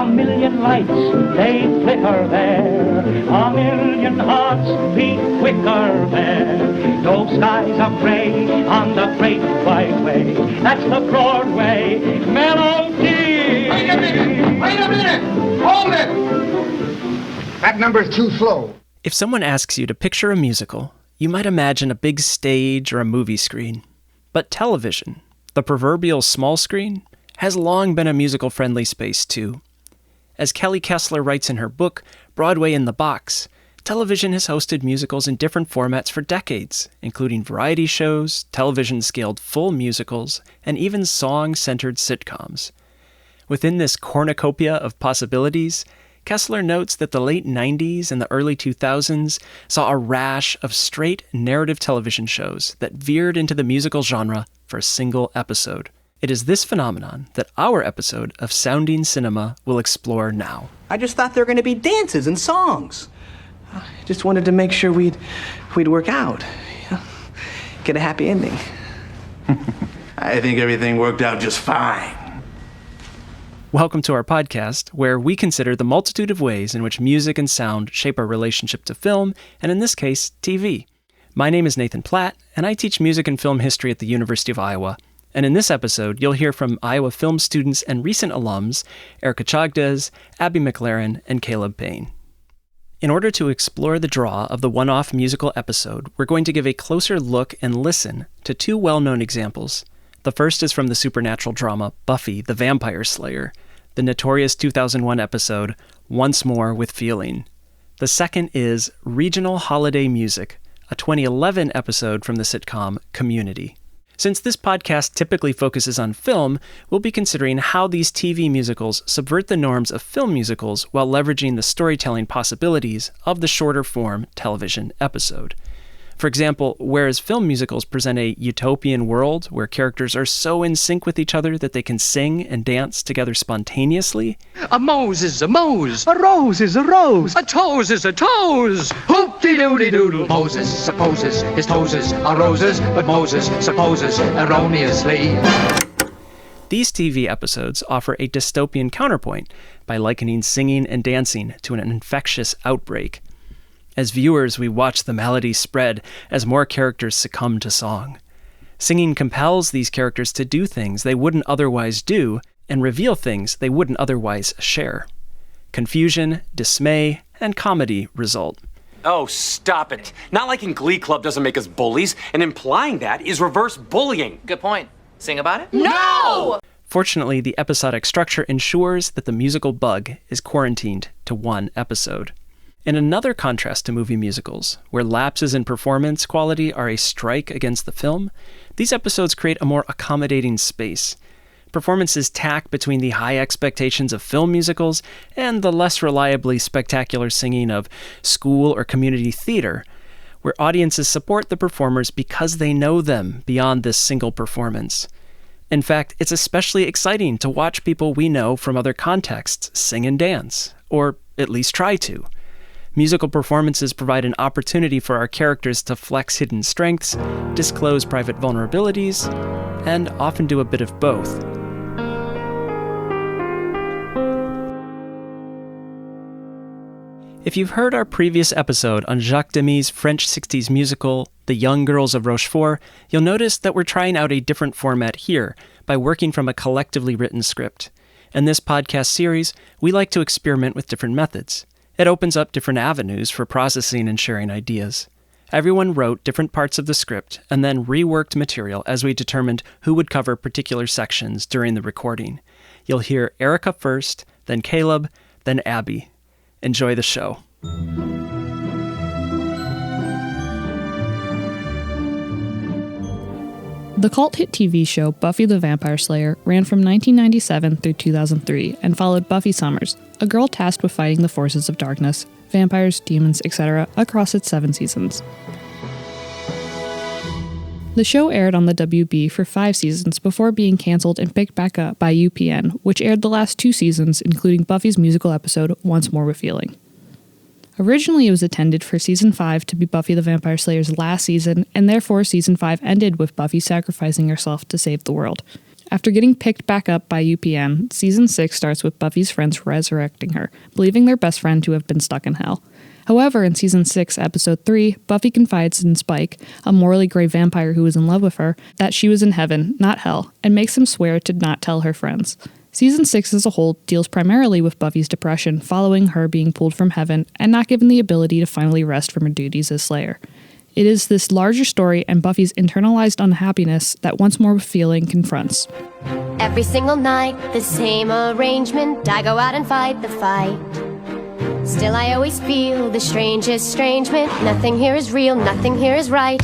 A million lights, they flicker there. A million hearts beat quicker there. Those skies are gray on the great wide way. That's the Broadway melody. Wait a minute! Hold it! That number's too slow. If someone asks you to picture a musical, you might imagine a big stage or a movie screen. But television, the proverbial small screen, has long been a musical-friendly space too. As Kelly Kessler writes in her book, Broadway in the Box, television has hosted musicals in different formats for decades, including variety shows, television-scaled full musicals, and even song-centered sitcoms. Within this cornucopia of possibilities, Kessler notes that the late 90s and the early 2000s saw a rash of straight narrative television shows that veered into the musical genre for a single episode. It is this phenomenon that our episode of Sounding Cinema will explore now. I just thought there were going to be dances and songs. I just wanted to make sure we'd work out, get a happy ending. I think everything worked out just fine. Welcome to our podcast, where we consider the multitude of ways in which music and sound shape our relationship to film, and in this case, TV. My name is Nathan Platte, and I teach music and film history at the University of Iowa. And in this episode, you'll hear from Iowa film students and recent alums, Erika Chagdes, Abbie McLaren, and Caleb Payne. In order to explore the draw of the one-off musical episode, we're going to give a closer look and listen to two well-known examples. The first is from the supernatural drama Buffy, the Vampire Slayer, the notorious 2001 episode, Once More with Feeling. The second is Regional Holiday Music, a 2011 episode from the sitcom Community. Since this podcast typically focuses on film, we'll be considering how these TV musicals subvert the norms of film musicals while leveraging the storytelling possibilities of the shorter form television episode. For example, whereas film musicals present a utopian world where characters are so in sync with each other that they can sing and dance together spontaneously, a Mose is a Mose, a rose is a rose, a toes is a toes. Hoop-de-doodle-doodle. Moses supposes his toes are roses, but Moses supposes erroneously. These TV episodes offer a dystopian counterpoint by likening singing and dancing to an infectious outbreak. As viewers, we watch the malady spread as more characters succumb to song. Singing compels these characters to do things they wouldn't otherwise do and reveal things they wouldn't otherwise share. Confusion, dismay, and comedy result. Oh, stop it. Not liking Glee Club doesn't make us bullies, and implying that is reverse bullying. Good point. Sing about it? No! Fortunately, the episodic structure ensures that the musical bug is quarantined to one episode. In another contrast to movie musicals, where lapses in performance quality are a strike against the film, these episodes create a more accommodating space. Performances tack between the high expectations of film musicals and the less reliably spectacular singing of school or community theater, where audiences support the performers because they know them beyond this single performance. In fact, it's especially exciting to watch people we know from other contexts sing and dance, or at least try to. Musical performances provide an opportunity for our characters to flex hidden strengths, disclose private vulnerabilities, and often do a bit of both. If you've heard our previous episode on Jacques Demy's French 60s musical, The Young Girls of Rochefort, you'll notice that we're trying out a different format here by working from a collectively written script. In this podcast series, we like to experiment with different methods. It opens up different avenues for processing and sharing ideas. Everyone wrote different parts of the script and then reworked material as we determined who would cover particular sections during the recording. You'll hear Erika first, then Caleb, then Abbie. Enjoy the show. The cult hit TV show Buffy the Vampire Slayer ran from 1997 through 2003 and followed Buffy Summers, a girl tasked with fighting the forces of darkness, vampires, demons, etc., across its 7 seasons. The show aired on the WB for 5 seasons before being canceled and picked back up by UPN, which aired the last 2 seasons, including Buffy's musical episode Once More with Feeling. Originally, it was intended for Season 5 to be Buffy the Vampire Slayer's last season, and therefore Season 5 ended with Buffy sacrificing herself to save the world. After getting picked back up by UPN, season 6 starts with Buffy's friends resurrecting her, believing their best friend to have been stuck in hell. However, in season 6, episode 3, Buffy confides in Spike, a morally gray vampire who is in love with her, that she was in heaven, not hell, and makes him swear to not tell her friends. Season 6 as a whole deals primarily with Buffy's depression following her being pulled from heaven and not given the ability to finally rest from her duties as Slayer. It is this larger story and Buffy's internalized unhappiness that Once More with Feeling confronts. Every single night, the same arrangement. I go out and fight the fight. Still I always feel the strangest estrangement. Nothing here is real, nothing here is right.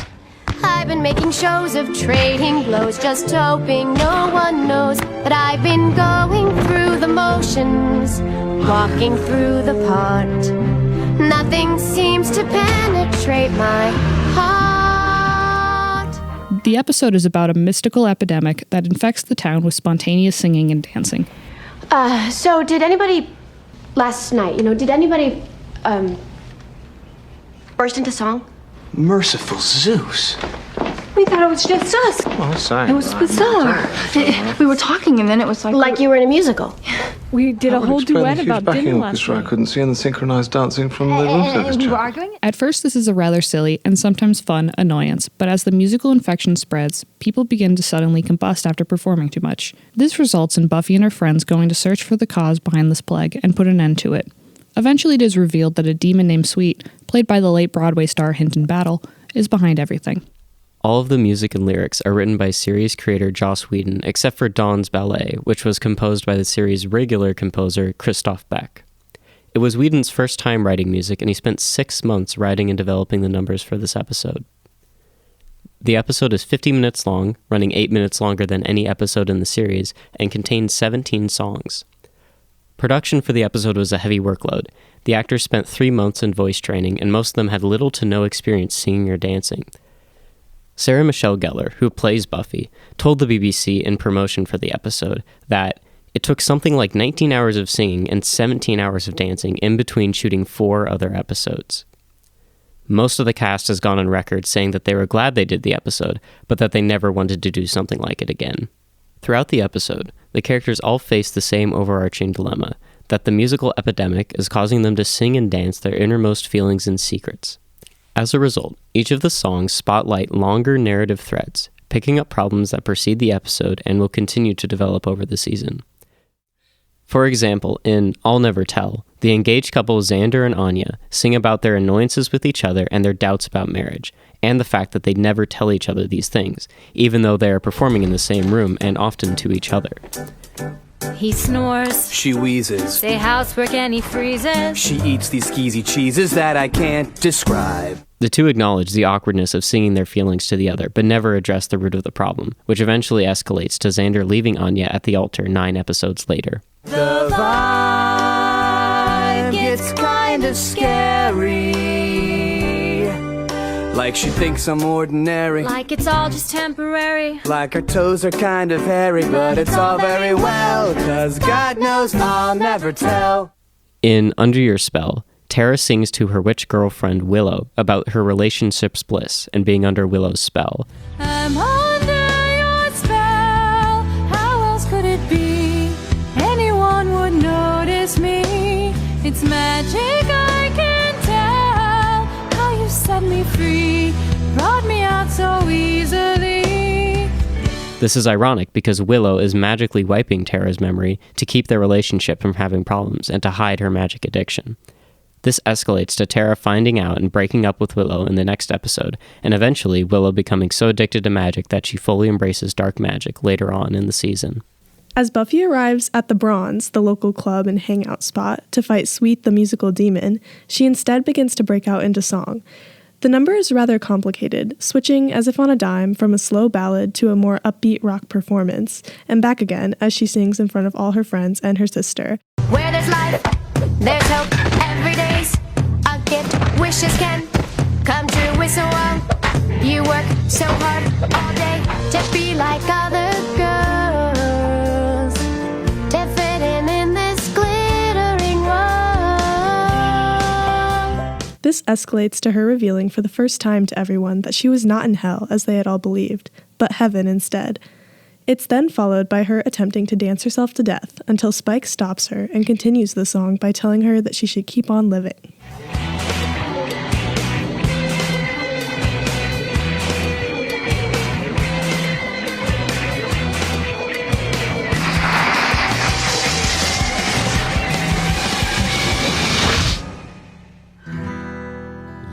I've been making shows of trading blows, just hoping no one knows that I've been going through the motions, walking through the part. Nothing seems to penetrate my heart. The episode is about a mystical epidemic that infects the town with spontaneous singing and dancing. So did anybody, last night, did anybody, burst into song? Merciful Zeus. We thought it was just us. Oh, sorry. It was bizarre. We were talking and then it was like... Like you were in a musical. We did a whole duet about dinner last night. I couldn't see and the synchronized dancing from the room service We were chat. arguing? At first, this is a rather silly and sometimes fun annoyance, but as the musical infection spreads, people begin to suddenly combust after performing too much. This results in Buffy and her friends going to search for the cause behind this plague and put an end to it. Eventually, it is revealed that a demon named Sweet, played by the late Broadway star Hinton Battle, is behind everything. All of the music and lyrics are written by series creator Joss Whedon, except for Dawn's Ballet, which was composed by the series' regular composer Christoph Beck. It was Whedon's first time writing music, and he spent 6 months writing and developing the numbers for this episode. The episode is 50 minutes long, running 8 minutes longer than any episode in the series, and contains 17 songs. Production for the episode was a heavy workload. The actors spent 3 months in voice training, and most of them had little to no experience singing or dancing. Sarah Michelle Gellar, who plays Buffy, told the BBC in promotion for the episode that it took something like 19 hours of singing and 17 hours of dancing in between shooting 4 other episodes. Most of the cast has gone on record saying that they were glad they did the episode, but that they never wanted to do something like it again. Throughout the episode, the characters all face the same overarching dilemma, that the musical epidemic is causing them to sing and dance their innermost feelings and secrets. As a result, each of the songs spotlight longer narrative threads, picking up problems that precede the episode and will continue to develop over the season. For example, in I'll Never Tell, the engaged couple Xander and Anya sing about their annoyances with each other and their doubts about marriage, and the fact that they never tell each other these things, even though they are performing in the same room and often to each other. He snores. She wheezes. Say housework and he freezes. She eats these skeezy cheeses that I can't describe. The two acknowledge the awkwardness of singing their feelings to the other, but never address the root of the problem, which eventually escalates to Xander leaving Anya at the altar 9 episodes later. The vibe gets kind of scary. Like she thinks I'm ordinary. Like it's all just temporary. Like her toes are kind of hairy, but it's all very well, 'cause God knows I'll never tell. In Under Your Spell, Tara sings to her witch girlfriend Willow about her relationship's bliss and being under Willow's spell. I'm under your spell. How else could it be? Anyone would notice me. It's magic, I can tell. How you set me free, brought me out so easily. This is ironic because Willow is magically wiping Tara's memory to keep their relationship from having problems and to hide her magic addiction. This escalates to Tara finding out and breaking up with Willow in the next episode, and eventually Willow becoming so addicted to magic that she fully embraces dark magic later on in the season. As Buffy arrives at the Bronze, the local club and hangout spot, to fight Sweet the musical demon, she instead begins to break out into song. The number is rather complicated, switching as if on a dime from a slow ballad to a more upbeat rock performance, and back again as she sings in front of all her friends and her sister. Where there's life, there's hope. Every day's a gift. Wishes can come true with so long. You work so hard all day to be like other girls, to fit in this glittering world. This escalates to her revealing for the first time to everyone that she was not in hell as they had all believed, but heaven instead. It's then followed by her attempting to dance herself to death until Spike stops her and continues the song by telling her that she should keep on living.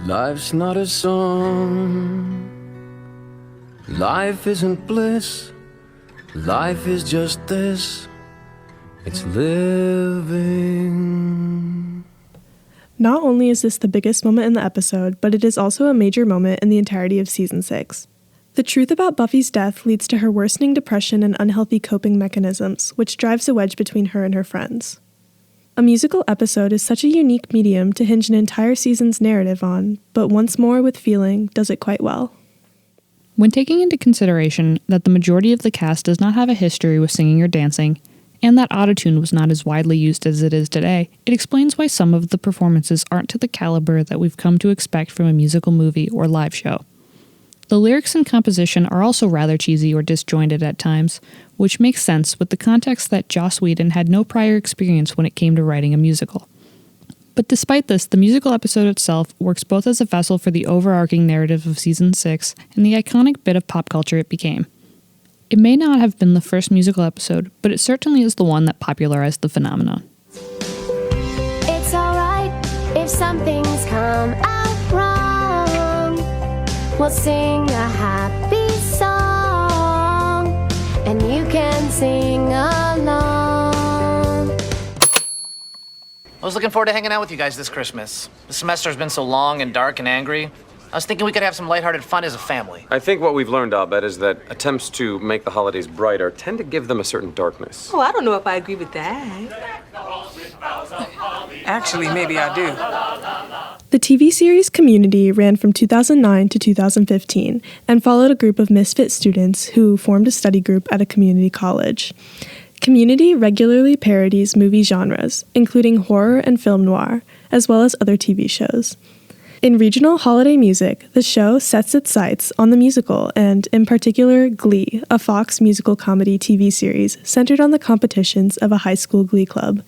Life's not a song. Life isn't bliss. Life is just this. It's living. Not only is this the biggest moment in the episode, but it is also a major moment in the entirety of season 6. The truth about Buffy's death leads to her worsening depression and unhealthy coping mechanisms, which drives a wedge between her and her friends. A musical episode is such a unique medium to hinge an entire season's narrative on, but once more with feeling, does it quite well. When taking into consideration that the majority of the cast does not have a history with singing or dancing, and that autotune was not as widely used as it is today, it explains why some of the performances aren't to the caliber that we've come to expect from a musical movie or live show. The lyrics and composition are also rather cheesy or disjointed at times, which makes sense with the context that Joss Whedon had no prior experience when it came to writing a musical. But despite this, the musical episode itself works both as a vessel for the overarching narrative of Season 6 and the iconic bit of pop culture it became. It may not have been the first musical episode, but it certainly is the one that popularized the phenomenon. It's alright if some things come out wrong. We'll sing a happy song, and you can sing along. I was looking forward to hanging out with you guys this Christmas. The semester's been so long and dark and angry. I was thinking we could have some lighthearted fun as a family. I think what we've learned, Abed, is that attempts to make the holidays brighter tend to give them a certain darkness. Oh, I don't know if I agree with that. Actually, maybe I do. The TV series Community ran from 2009 to 2015 and followed a group of misfit students who formed a study group at a community college. Community regularly parodies movie genres, including horror and film noir, as well as other TV shows. In regional holiday music, the show sets its sights on the musical and, in particular, Glee, a Fox musical comedy TV series centered on the competitions of a high school glee club.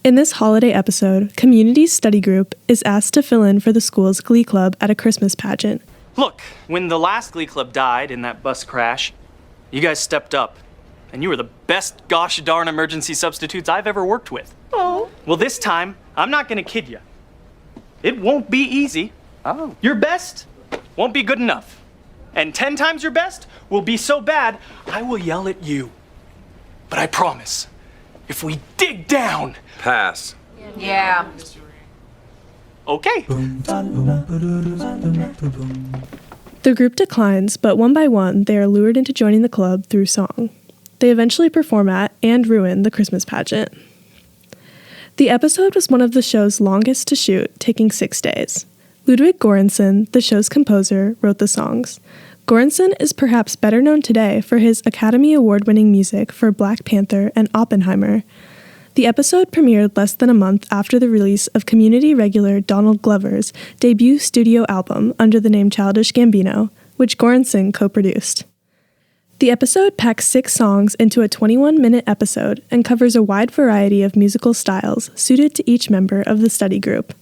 In this holiday episode, Community's study group is asked to fill in for the school's glee club at a Christmas pageant. Look, when the last glee club died in that bus crash, you guys stepped up, and you were the best gosh darn emergency substitutes I've ever worked with. Oh. Well, this time, I'm not gonna kid you. It won't be easy. Oh. Your best won't be good enough. And 10 times your best will be so bad, I will yell at you. But I promise, if we dig down... Pass. Yeah. Okay. The group declines, but one by one, they are lured into joining the club through song. They eventually perform at and ruin the Christmas pageant. The episode was one of the show's longest to shoot, taking 6 days. Ludwig Göransson, the show's composer, wrote the songs. Göransson is perhaps better known today for his Academy Award-winning music for Black Panther and Oppenheimer. The episode premiered less than a month after the release of Community regular Donald Glover's debut studio album under the name Childish Gambino, which Göransson co-produced. The episode packs 6 songs into a 21-minute episode and covers a wide variety of musical styles suited to each member of the study group.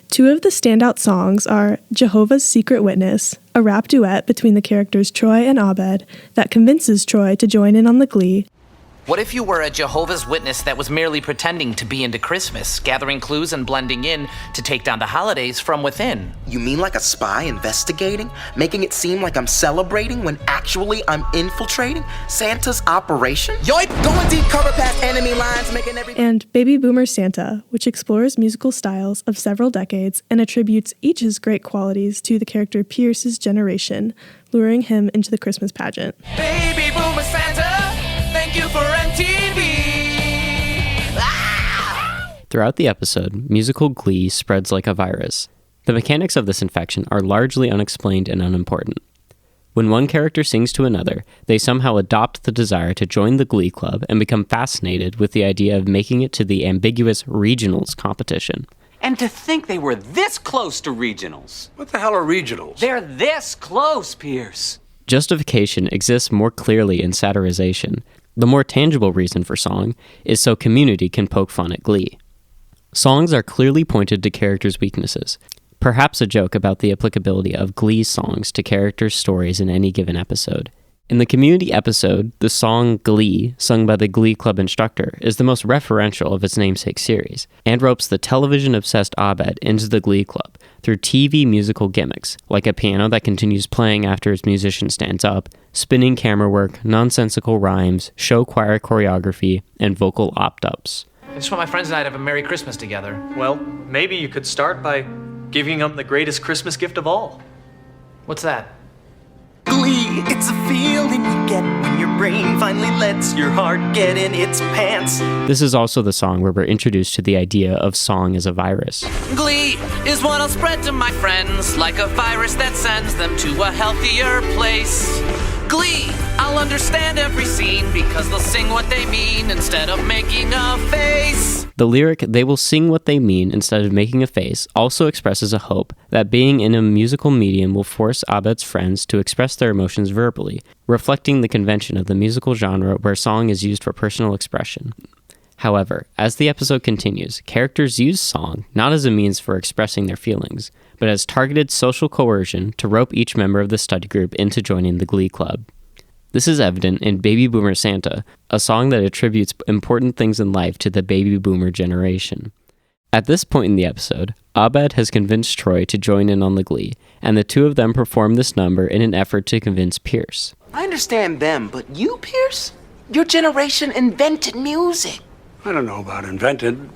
2 of the standout songs are Jehovah's Secret Witness, a rap duet between the characters Troy and Abed that convinces Troy to join in on the glee. What if you were a Jehovah's Witness that was merely pretending to be into Christmas, gathering clues and blending in to take down the holidays from within? You mean like a spy investigating? Making it seem like I'm celebrating when actually I'm infiltrating Santa's operation? Yoip! Going deep, cover past enemy lines, making everything... And Baby Boomer Santa, which explores musical styles of several decades and attributes each his great qualities to the character Pierce's generation, luring him into the Christmas pageant. Baby Boomer Santa, thank you for MTV. Throughout the episode, musical glee spreads like a virus. The mechanics of this infection are largely unexplained and unimportant. When one character sings to another, they somehow adopt the desire to join the glee club and become fascinated with the idea of making it to the ambiguous regionals competition. And to think they were this close to regionals. What the hell are regionals? They're this close, Pierce. Justification exists more clearly in satirization. The more tangible reason for song is so Community can poke fun at Glee. Songs are clearly pointed to characters' weaknesses, perhaps a joke about the applicability of Glee songs to characters' stories in any given episode. In the Community episode, the song Glee, sung by the Glee Club instructor, is the most referential of its namesake series, and ropes the television-obsessed Abed into the Glee Club through TV musical gimmicks, like a piano that continues playing after its musician stands up, spinning camera work, nonsensical rhymes, show choir choreography, and vocal opt-ups. I just want my friends and I to have a Merry Christmas together. Well, maybe you could start by giving them the greatest Christmas gift of all. What's that? Glee, it's a feeling you get when your brain finally lets your heart get in its pants. This is also the song where we're introduced to the idea of song as a virus. Glee is what I'll spread to my friends, like a virus that sends them to a healthier place. Glee, I'll understand every scene because they'll sing what they mean instead of making a face. The lyric, "They will sing what they mean instead of making a face," also expresses a hope that being in a musical medium will force Abed's friends to express their emotions verbally, reflecting the convention of the musical genre where song is used for personal expression. However, as the episode continues, characters use song not as a means for expressing their feelings, but as targeted social coercion to rope each member of the study group into joining the Glee Club. This is evident in Baby Boomer Santa, a song that attributes important things in life to the baby boomer generation. At this point in the episode, Abed has convinced Troy to join in on the Glee, and the two of them perform this number in an effort to convince Pierce. I understand them, but you, Pierce? Your generation invented music. I don't know about invented.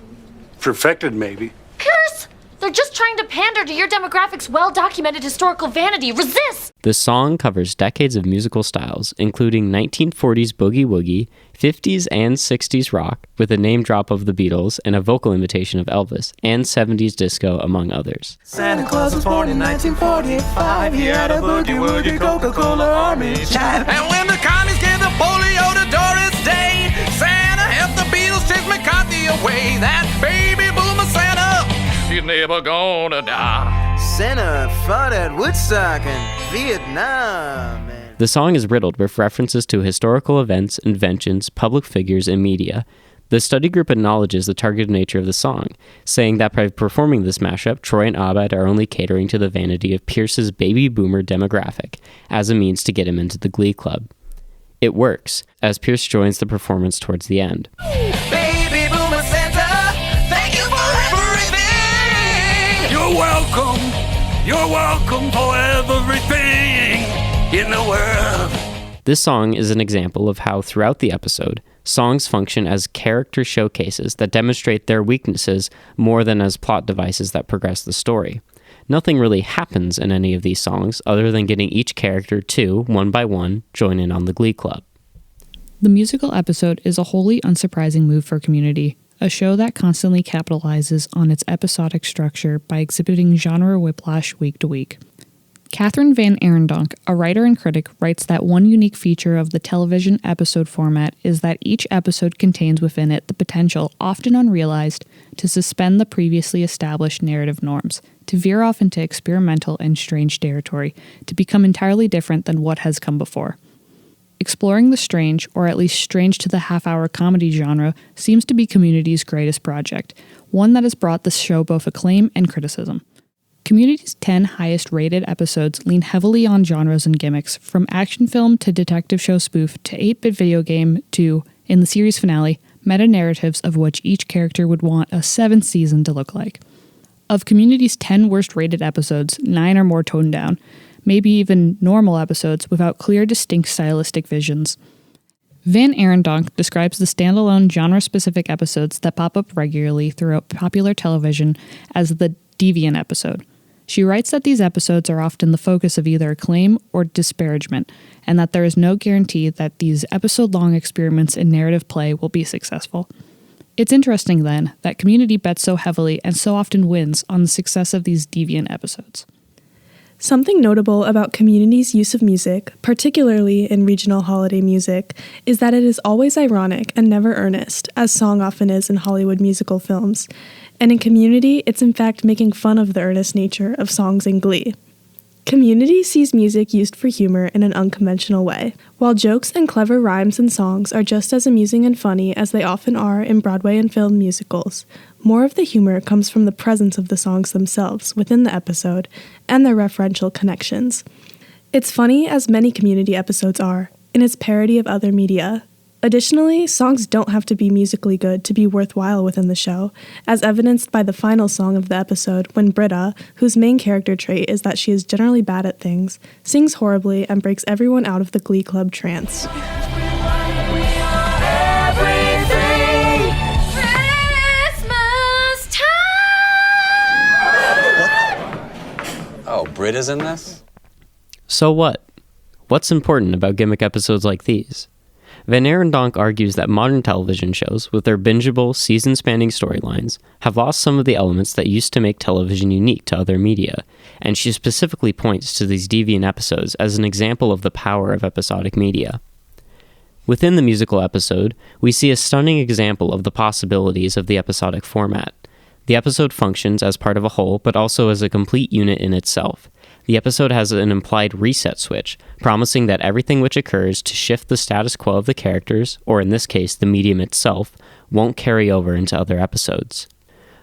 Perfected, maybe. Pierce! They're just trying to pander to your demographic's well-documented historical vanity. Resist! The song covers decades of musical styles, including 1940s boogie woogie, 50s and 60s rock, with a name drop of the Beatles and a vocal imitation of Elvis, and 70s disco, among others. Santa Claus was born in 1945. He had a boogie-woogie Coca-Cola army chat. And when the commies gave the polio to Doris Day, Santa helped the Beatles chase McCarthy away. That baby boomer Santa, he's never gonna die. Santa fought at Woodstock and Vietnam. The song is riddled with references to historical events, inventions, public figures, and media. The study group acknowledges the targeted nature of the song, saying that by performing this mashup, Troy and Abed are only catering to the vanity of Pierce's baby boomer demographic as a means to get him into the Glee Club. It works, as Pierce joins the performance towards the end. Baby boomer Santa, thank you for everything. You're welcome. You're welcome for everything in the world. This song is an example of how, throughout the episode, songs function as character showcases that demonstrate their weaknesses more than as plot devices that progress the story. Nothing really happens in any of these songs other than getting each character to, one by one, join in on the Glee Club. The musical episode is a wholly unsurprising move for Community, a show that constantly capitalizes on its episodic structure by exhibiting genre whiplash week to week. Catherine Van Arendonk, a writer and critic, writes that one unique feature of the television episode format is that each episode contains within it the potential, often unrealized, to suspend the previously established narrative norms, to veer off into experimental and strange territory, to become entirely different than what has come before. Exploring the strange, or at least strange to the half-hour comedy genre, seems to be Community's greatest project, one that has brought the show both acclaim and criticism. Community's 10 highest-rated episodes lean heavily on genres and gimmicks, from action film to detective show spoof to 8-bit video game to, in the series finale, meta-narratives of which each character would want a 7th season to look like. Of Community's 10 worst-rated episodes, 9 are more toned down, maybe even normal episodes without clear, distinct stylistic visions. Van Arendonk describes the standalone genre-specific episodes that pop up regularly throughout popular television as the deviant episode. She writes that these episodes are often the focus of either acclaim or disparagement, and that there is no guarantee that these episode-long experiments in narrative play will be successful. It's interesting, then, that Community bets so heavily and so often wins on the success of these deviant episodes. Something notable about Community's use of music, particularly in regional holiday music, is that it is always ironic and never earnest, as song often is in Hollywood musical films. And in Community, it's in fact making fun of the earnest nature of songs in Glee. Community sees music used for humor in an unconventional way. While jokes and clever rhymes and songs are just as amusing and funny as they often are in Broadway and film musicals, more of the humor comes from the presence of the songs themselves within the episode and their referential connections. It's funny, as many Community episodes are, in its parody of other media. Additionally, songs don't have to be musically good to be worthwhile within the show, as evidenced by the final song of the episode when Britta, whose main character trait is that she is generally bad at things, sings horribly and breaks everyone out of the Glee Club trance. Oh, Britta's in this? So what? What's important about gimmick episodes like these? Van Arendonk argues that modern television shows, with their bingeable, season-spanning storylines, have lost some of the elements that used to make television unique to other media, and she specifically points to these deviant episodes as an example of the power of episodic media. Within the musical episode, we see a stunning example of the possibilities of the episodic format. The episode functions as part of a whole, but also as a complete unit in itself. The episode has an implied reset switch, promising that everything which occurs to shift the status quo of the characters, or in this case, the medium itself, won't carry over into other episodes.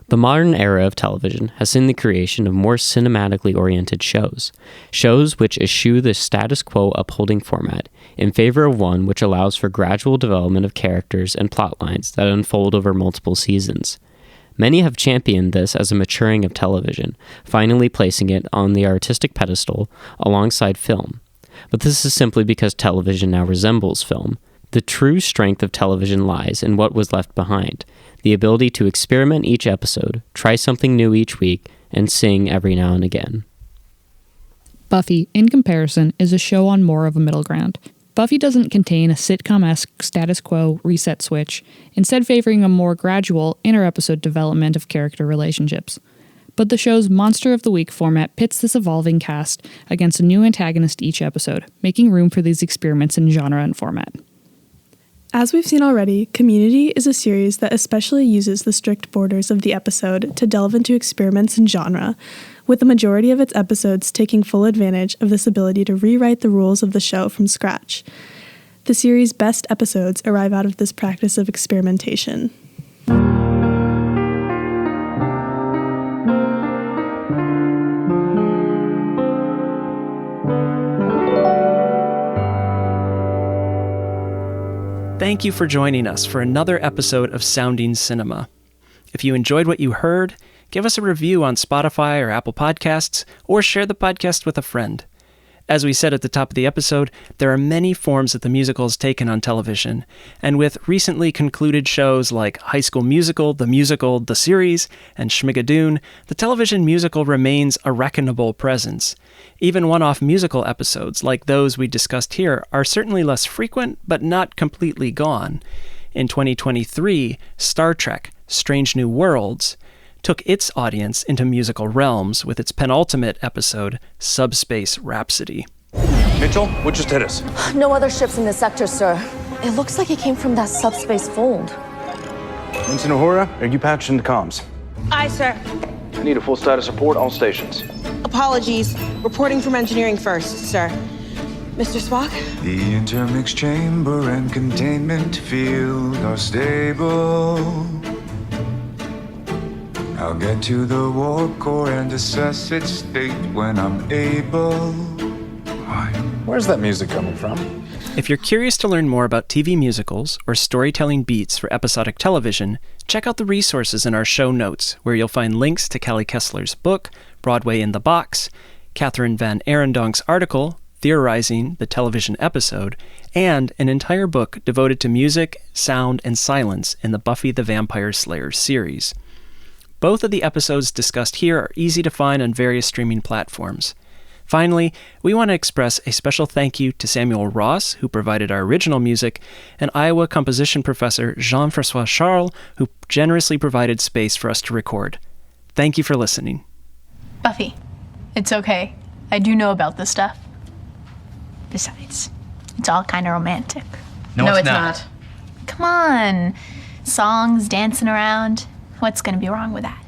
The modern era of television has seen the creation of more cinematically oriented shows which eschew the status quo upholding format, in favor of one which allows for gradual development of characters and plot lines that unfold over multiple seasons. Many have championed this as a maturing of television, finally placing it on the artistic pedestal alongside film. But this is simply because television now resembles film. The true strength of television lies in what was left behind, the ability to experiment each episode, try something new each week, and sing every now and again. Buffy, in comparison, is a show on more of a middle ground. Buffy doesn't contain a sitcom-esque status quo reset switch, instead favoring a more gradual, inter-episode development of character relationships. But the show's Monster of the Week format pits this evolving cast against a new antagonist each episode, making room for these experiments in genre and format. As we've seen already, Community is a series that especially uses the strict borders of the episode to delve into experiments in genre, with the majority of its episodes taking full advantage of this ability to rewrite the rules of the show from scratch. The series' best episodes arrive out of this practice of experimentation. Thank you for joining us for another episode of Sounding Cinema. If you enjoyed what you heard, give us a review on Spotify or Apple Podcasts, or share the podcast with a friend. As we said at the top of the episode, there are many forms that the musical has taken on television, and with recently concluded shows like High School Musical, the series, and Schmigadoon, the television musical remains a reckonable presence. Even one-off musical episodes, like those we discussed here, are certainly less frequent, but not completely gone. In 2023, Star Trek: Strange New Worlds took its audience into musical realms with its penultimate episode, Subspace Rhapsody. Mitchell, what just hit us? No other ships in this sector, sir. It looks like it came from that subspace fold. Vincent Uhura, are you patched into comms? Aye, sir. I need a full status report, all stations. Apologies. Reporting from engineering first, sir. Mr. Spock? The intermix chamber and containment field are stable. I'll get to the warp core and assess its state when I'm able. Where's that music coming from? If you're curious to learn more about TV musicals or storytelling beats for episodic television, check out the resources in our show notes, where you'll find links to Kelly Kessler's book, Broadway in the Box, Catherine Van Arendonk's article, Theorizing the Television Episode, and an entire book devoted to music, sound, and silence in the Buffy the Vampire Slayer series. Both of the episodes discussed here are easy to find on various streaming platforms. Finally, we want to express a special thank you to Samuel Ross, who provided our original music, and Iowa composition professor Jean-François Charles, who generously provided space for us to record. Thank you for listening. Buffy, it's okay. I do know about this stuff. Besides, it's all kind of romantic. No, it's not. Come on. Songs, dancing around. What's going to be wrong with that?